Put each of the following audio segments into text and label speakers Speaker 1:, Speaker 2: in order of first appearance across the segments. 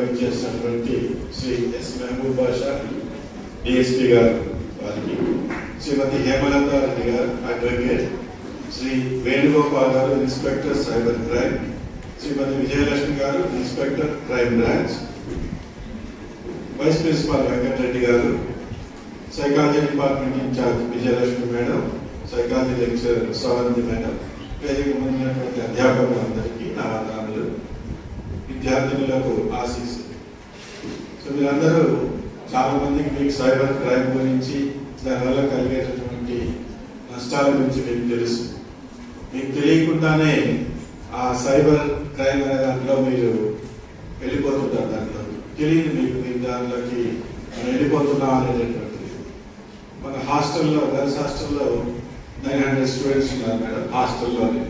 Speaker 1: విచ్చేసినటువంటి శ్రీ ఎస్ మహబూబ్ బాషా డిఎస్పీ గారు వారికి, శ్రీమతి హేమలత రెడ్డి గారు అడ్వకేట్, శ్రీ వేణుగోపాల్ గారు inspector cyber crime, Shrimati Vijayalakshmi గారు inspector crime branch, vice principal Venkatareddy గారు, psychology department incharge Vijayalakshmi madam, psychology lecturer Sravanthi madam, వేదిక ముందున్నటువంటి అధ్యాపకులందరికీ నా వందనాలు, విద్యార్థినులకు ఆశీస్సులు. సో మీరందరూ చాలా మందికి మీకు సైబర్ క్రైమ్ గురించి, దానివల్ల కలిగేటటువంటి నష్టాల గురించి మీకు తెలుసు. మీకు తెలియకుండానే ఆ సైబర్ క్రైమ్ అనే దాంట్లో మీరు వెళ్ళిపోతుంటారు. దాంట్లో తెలియదు మీకు, మీరు దాంట్లోకి మనం వెళ్ళిపోతున్నాం అనేటటువంటిది. మన హాస్టల్లో, గర్ల్స్ హాస్టల్లో 900 స్టూడెంట్స్ ఉన్నారు మేడం హాస్టల్లోనే.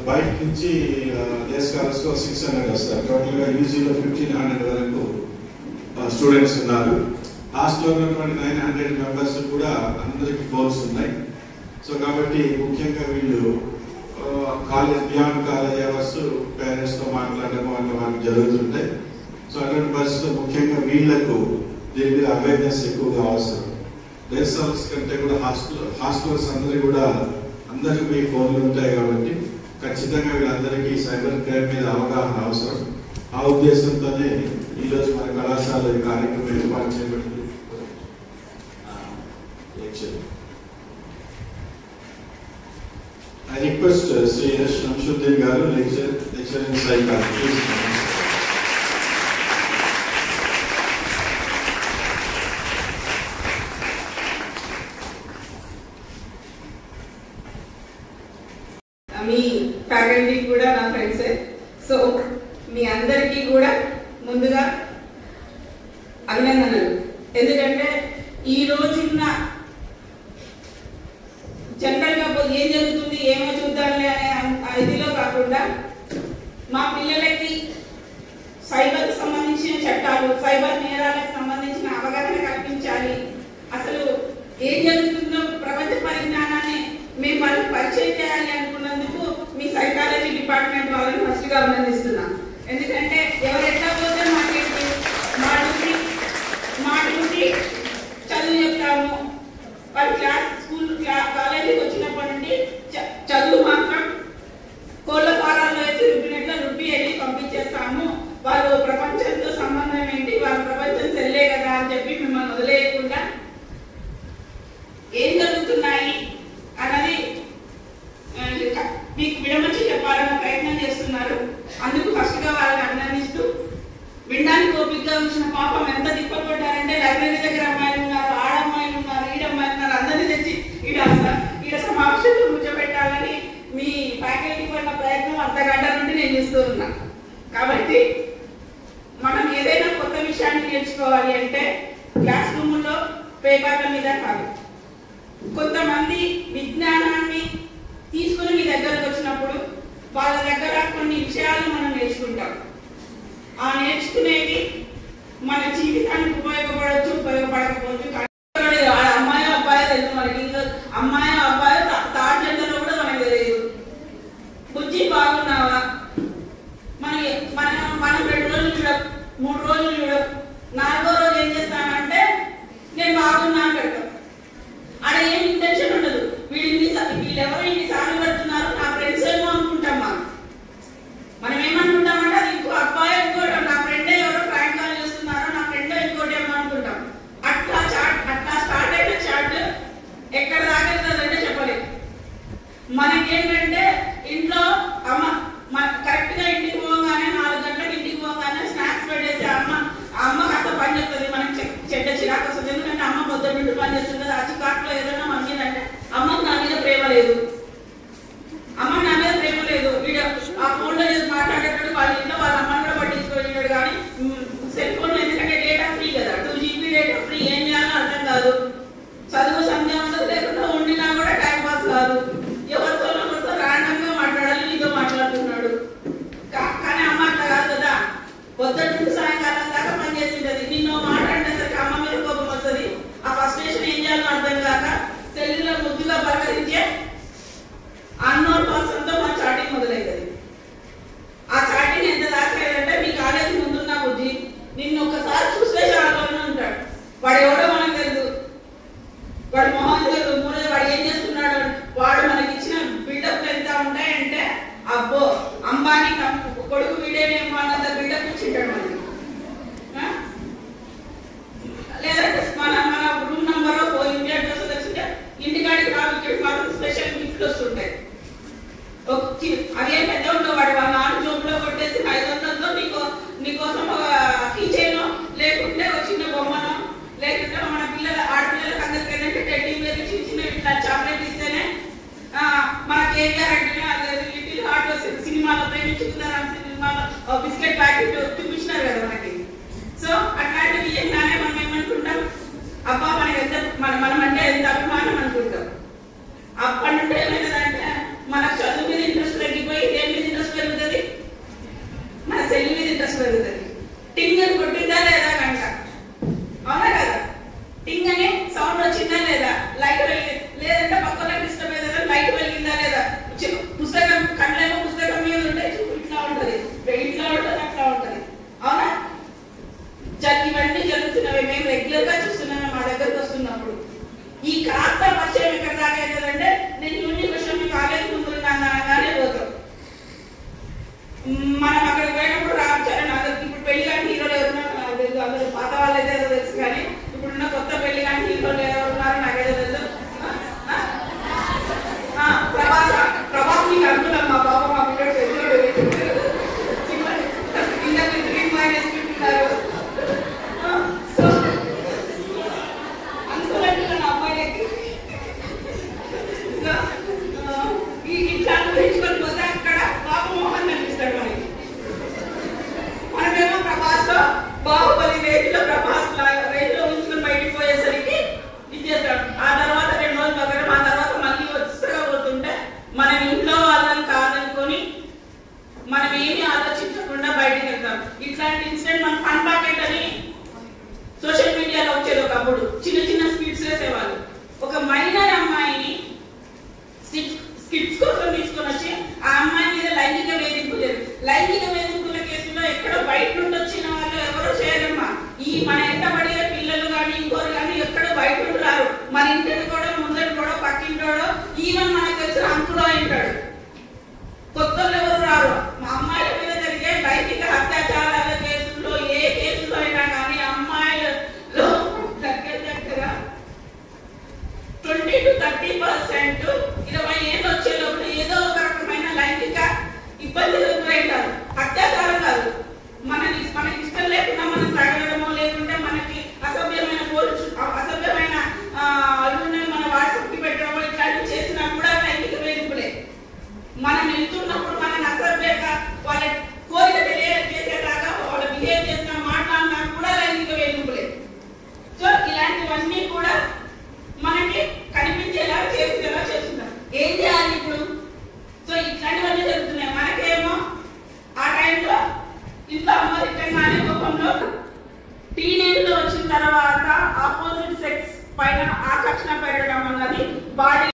Speaker 1: బయట నుంచి డే స్కాలర్స్లో 600 వస్తారు. టోటల్గా యూజీలో 1500 వరకు స్టూడెంట్స్ ఉన్నారు. హాస్టల్లో ఉన్నటువంటి 900 మెంబర్స్ కూడా అందరికి ఫోన్స్ ఉన్నాయి. సో కాబట్టి ముఖ్యంగా వీళ్ళు కాలేజ్ బియాండ్ కాలేజ్ అవర్స్ పేరెంట్స్తో మాట్లాడడం అట్లా మనకు జరుగుతుంటాయి. సో అటువంటి పరిస్థితుల్లో ముఖ్యంగా వీళ్లకు దీని మీద అవేర్నెస్ ఎక్కువగా అవసరం. డే స్కాలర్స్ కంటే కూడా హాస్టల్స్ అందరికీ మీ ఫోన్లు ఉంటాయి కాబట్టి ఖచ్చితంగా వీళ్ళందరికీ సైబర్ క్రైమ్ మీద అవగాహన అవసరం. ఆ ఉద్దేశంతోనే ఈరోజు మన కళాశాల ఈ కార్యక్రమం ఏర్పాటు చేయబడింది. I request Sri S. Shamsuddin Garu, lecturer in psychology.
Speaker 2: Me faculty కూడా నా ఫ్రెండ్సే. సో మీ అందరికీ కూడా ముందుగా అభినందనలు. ఎందుకంటే ఈ రోజున్న జనరల్గా ఏం జరుగుతుంది ఏమో చూద్దాంలే అనే ఇదిలో కాకుండా మా పిల్లలకి సైబర్కి సంబంధించిన చట్టాలు, సైబర్ నేరాలకు సంబంధించిన అవగాహన కల్పించాలి. అసలు ఏం జరుగుతుందో ప్రపంచ పరిజ్ఞానాన్ని మేము వాళ్ళకి పరిచయం చేయాలి అనుకున్నందుకు మీ సైకాలజీ డిపార్ట్మెంట్ వాళ్ళని ఫస్ట్గా అభినందిస్తున్నాం. ఎందుకంటే ఎవరు ఎట్లా పోతే మా డ్యూటీ చదువు చెప్తాము. వాళ్ళు కాలేజీకి వచ్చినప్పటి నుండి చదువు మాత్రం కోళ్ళ ఫారాల్లో వేసి రుబ్బినట్లు రుబ్బి వెళ్ళి పంపించేస్తాము. వాళ్ళు ప్రపంచంతో సంబంధం ఏంటి, వాళ్ళ ప్రపంచం సెల్లే కదా అని చెప్పి మిమ్మల్ని వదిలేయకుండా ఏం జరుగుతున్నాయి అన్నది మీకు విడమర్చి చెప్పాలన్న ప్రయత్నం చేస్తున్నారు. అందుకు ఫస్ట్గా వాళ్ళని అభినందిస్తూ, వినడానికి ఓపికగా వచ్చిన పాపం ఎంత తిప్పబడ్డారంటే లైబ్రరీ దగ్గర అమ్మాయిలు ఉన్నారు, ఆడమ్మాయిలు ఉన్నారు, ఈడమ్మాయిలు ఉన్నారు, అందరినీ తెచ్చి ఈడ సమావేశంలో కూర్చోబెట్టాలని మీ ఫ్యాకల్టీ పడిన ప్రయత్నం అర్ధగంట నుండి నేను చేస్తూ ఉన్నా. కాబట్టి మనం ఏదైనా కొత్త విషయాన్ని నేర్చుకోవాలి అంటే క్లాస్ రూమ్లో పేపర్ల మీద కాదు. కొంతమంది విజ్ఞానాన్ని తీసుకుని మీ దగ్గరకు వచ్చినప్పుడు వాళ్ళ దగ్గర కొన్ని విషయాలు మనం నేర్చుకుంటాం. ఆ నేర్చుకునేవి మన జీవితానికి ఉపయోగపడవచ్చు, ఉపయోగపడకపోవచ్చు. అమ్మాయి అబ్బాయి తెలుసు మనకి, అమ్మాయి అబ్బాయి థర్డ్ జెండర్లో కూడా మనకు తెలియదు. బుజ్జి బాగున్నావా, మనం 2 రోజులు చూడం, 3 రోజులు చూడం, 4వ రోజు ఏం చేస్తానంటే నేను బాగున్నా అని పెడతాం. ఆడ ఏం ఇంటెన్షన్ ఉండదు. వీళ్ళెవరు ఇన్నిసార్లు పెడుతున్నారు, నా ఫ్రెండ్స్ ఏమో అనుకుంటాం. మనం ఏమనుకుంటామంటే అది ఇంకో అబ్బాయి ఇంకోటి, నా ఫ్రెండ్ ఎవరో ఫ్రాంక్ కాల్ చేస్తున్నారో, నా ఫ్రెండ్ ఇంకోటి ఏమో అనుకుంటాం. అట్లా స్టార్ట్ అయిన చాట్ ఎక్కడ దాకా వెళ్తుందంటే చెప్పలేదు. మనకేంటంటే ఇంట్లో కరెక్ట్గా ఇంటికి పోగానే 4 గంటలకు ఇంటికి పోగానే స్నాక్స్ పెట్టేసి అమ్మ కాస్త పని చెప్తుంది. మనకి చెడ్డ చిరాకు వస్తుంది. ఎందుకంటే అమ్మ పొద్దున్న పని చేస్తుంది. ఆ చికాకులో ఏదైనా మన మీద అంటే అమ్మకు నా మీద ప్రేమ లేదు, అమ్మకు నా మీద ప్రేమ లేదు. వీడు ఆ ఫోన్లో చేసి మాట్లాడేటప్పుడు వాళ్ళ ఇంట్లో వాళ్ళ అమ్మని కూడా పట్టించుకోలేడు. కానీ సెల్ ఫోన్ ఎందుకంటే డేటా ఫ్రీ కదా, 2 GB డేటా ఫ్రీ. ఏం చేయాలో అర్థం కాదు. చదువు సంధ్య ఉండదు, లేకుండా ఉండినా కూడా టైం పాస్ కాదు. ఎవరితో రాండంగా మాట్లాడాలి, నీతో మాట్లాడుతున్నాడు. కానీ అమ్మ అట్లా కాదు కదా, పొద్దున్న నుండి సాయంకాలం దాకా పనిచేసింటది. నిన్ను మాట్లాడేసరికి అమ్మ మీద కోపం వస్తుంది. ఆ ఫస్ట్రేషన్ ఏం చేయాలో అర్థం కాక సెల్లులో ముద్దుగా పలకరించే అన్నోన్ పర్సన్తో మన చాటింగ్ మొదలవుతుంది. ఆ చాటింగ్ ఎంత దాకా లేదంటే మీ కాలేజీ ముందున్న వాడు మోహన్ మూడోది వాడు ఏం చేస్తున్నాడు, వాడు మనకి ఇచ్చిన బిల్డప్ ఎంత ఉంటాయంటే అబ్బో అంబానీ కొడుకు వీడేనేమో అన్నంత బిల్డప్ ఇచ్చింటాడు మనకి. లేదంటే మన రూమ్ నంబర్ ఇండియా డ్రెస్ వచ్చింటే ఇంటికాడికి రావికి మాత్రం స్పెషల్ గిఫ్ట్లు వస్తుంటాయి. అదే పెద్ద ఉండేవాడు వాళ్ళ నాన్న జోబులో కొట్టేసి 500తో నీకోసం ఒక కీచైన్ లేకుంటే ఒక చిన్న బొమ్మను లేకుంటే మన ఆడపిల్లలకు అందరికి ఏంటంటే టెడ్డీ బేర్ చిన్న చిన్న ఇట్లా చాక్లెట్ ఇస్తేనే మన కేవీఆర్ అంటే లిటిల్ హార్ట్ సినిమాలో ప్రేమించుకున్నారా సినిమాలో బిస్కెట్ ప్యాకెట్ చూపించినారు కదా మనకి. సో అట్లాంటివి ఏంటనే మనం ఏమనుకుంటాం, అబ్బా మనకి ఎంత మనం అంటే ఎంత అభిమానం అనుకుంటాం. అప్పటి నుండి ఏమైతుందంటే మనకు చదువు మీద ఇంట్రెస్ట్ తగ్గిపోయి దేని మీద ఇంట్రెస్ట్ పెరుగుతుంది, మన సెల్ మీద ఇంట్రెస్ట్ పెరుగుతుంది. టింగ్ అని కొట్టిందా లేదా కనుక, అవునా కదా, టింగ్ అని సౌండ్ వచ్చిందా లేదా, లైట్ వెలిగింది లేదంటే పక్కన డిస్టర్బ్ అయ్యేదా, లైట్ వెలిగిందా లేదా, పుస్తకం కళ్ళేమో పుస్తకం మీద ఉంటాయి, ఇట్లా ఉంటుంది ఇట్లా ఉంటుంది అట్లా ఉంటుంది, అవునా. ఇవన్నీ జరుగుతున్నవి మేము రెగ్యులర్ గా చూస్తున్నాము మా దగ్గరకు వస్తున్నప్పుడు. ఈ కాస్త పరిచయం ఎక్కడ దాకా అవుతుందంటే నేను యూనివర్సిటీ కాలేజ్ ముందు అనగానే పోతాం. మనం అక్కడికి పోయినప్పుడు రామచరణ్ అందరికి ఇప్పుడు పెళ్లి కానీ హీరోలు ఎవరున్నారు తెలుసు, అందరూ పాత వాళ్ళైతే ఏదో తెలుసు కానీ ఇప్పుడున్న కొత్త పెళ్లి కానీ హీరోలు ఎవరున్నారు నాకేదో తెలుసు. ప్రభాస్ మీకు అనుకున్నాం మా బాబా మా పిల్లలు ఇందరికి 3 - 50 సో అనుకున్నట్టుగా నా అమ్మాయిలకి ఇట్లా అనుభవించుకొని పోతే అక్కడ బాబు మోహన్ అనిపిస్తాడు మనకి. మనమేమో ప్రభాస్ లో బాహుబలి రేంజ్లో ప్రభాస్ రేంజ్లో ఉంచుకొని బయటికి పోయేసరికి ఇచ్చేస్తాడు. ఆ తర్వాత 2 రోజులు పక్కన ఆ తర్వాత మళ్ళీ వరుసగా పోతుంటే మనం ఇంట్లో వాళ్ళని కాదనుకొని మనం ఏమీ ఆలోచించకుండా బయటికి వెళ్తాం. ఇట్లాంటి ఇన్సిడెంట్ మన ఫన్ ప్యాకెట్ అని సోషల్ మీడియాలో వచ్చేది. ఒకప్పుడు చిన్న చిన్న స్కిట్స్ వేసేవాళ్ళు. ఒక మైనర్ అమ్మాయిని స్కిట్స్ కోసం తీసుకొని వచ్చి ఆ అమ్మాయి మీద లైంగిక వేధింపుల కేసులో ఎక్కడో బయట నుండి వచ్చిన వాళ్ళు ఎవరో చేయరమ్మా. ఈ మన ఎంత పడిన పిల్లలు కానీ ఇంకోరు కానీ ఎక్కడో బయట నుండి రారు. మన ఇంటిని కూడా ముందరి కూడా పక్కింటోడో ఈవెన్ మనకు తెలిసిన అంకులో ఉంటాడు. కొత్త ఎవరు రారు. మా అమ్మాయిల మీద జరిగే లైంగిక అత్యాచారాల కేసుల్లో ఏ కేసులో అయినా కానీ అమ్మాయిలలో దగ్గర 20 to 30% 20 ఏళ్ళు వచ్చేటప్పుడు ఏదో ఒక రకమైన లైంగిక ఇబ్బందులు ఎదురవుతారు. అత్యాచారం కాదు, మనకి ఇష్టం లేకుండా మనం తగలడమో లేకుంటే మనకి అసభ్యమైన మన వాట్సాప్కి పెట్టడమో ఇట్లాంటివి చేసినా కూడా లైంగిక వేధింపులే. మనం వెళ్తున్నప్పుడు మనని అసభ్యంగా వాళ్ళ కోరిక తెలియజేసేలాగా వాళ్ళ బిహేవ్ చేసినా మాట్లాడినా కూడా లైంగిక వేధింపులే. సో ఇలాంటివన్నీ కూడా మనకి కనిపించేలా చేసేలా చేస్తున్నారు. ఏం చేయాలి ఇప్పుడు? సో ఇట్లాంటివన్నీ జరుగుతున్నాయి. మనకేమో ఆ టైంలో ఇంట్లో అమరికంగానే కోపంలో టీనేజ్ లో వచ్చిన తర్వాత ఆపోజిట్ సెక్స్ పైన ఆకర్షణ పెరగడం అన్నది బాడీ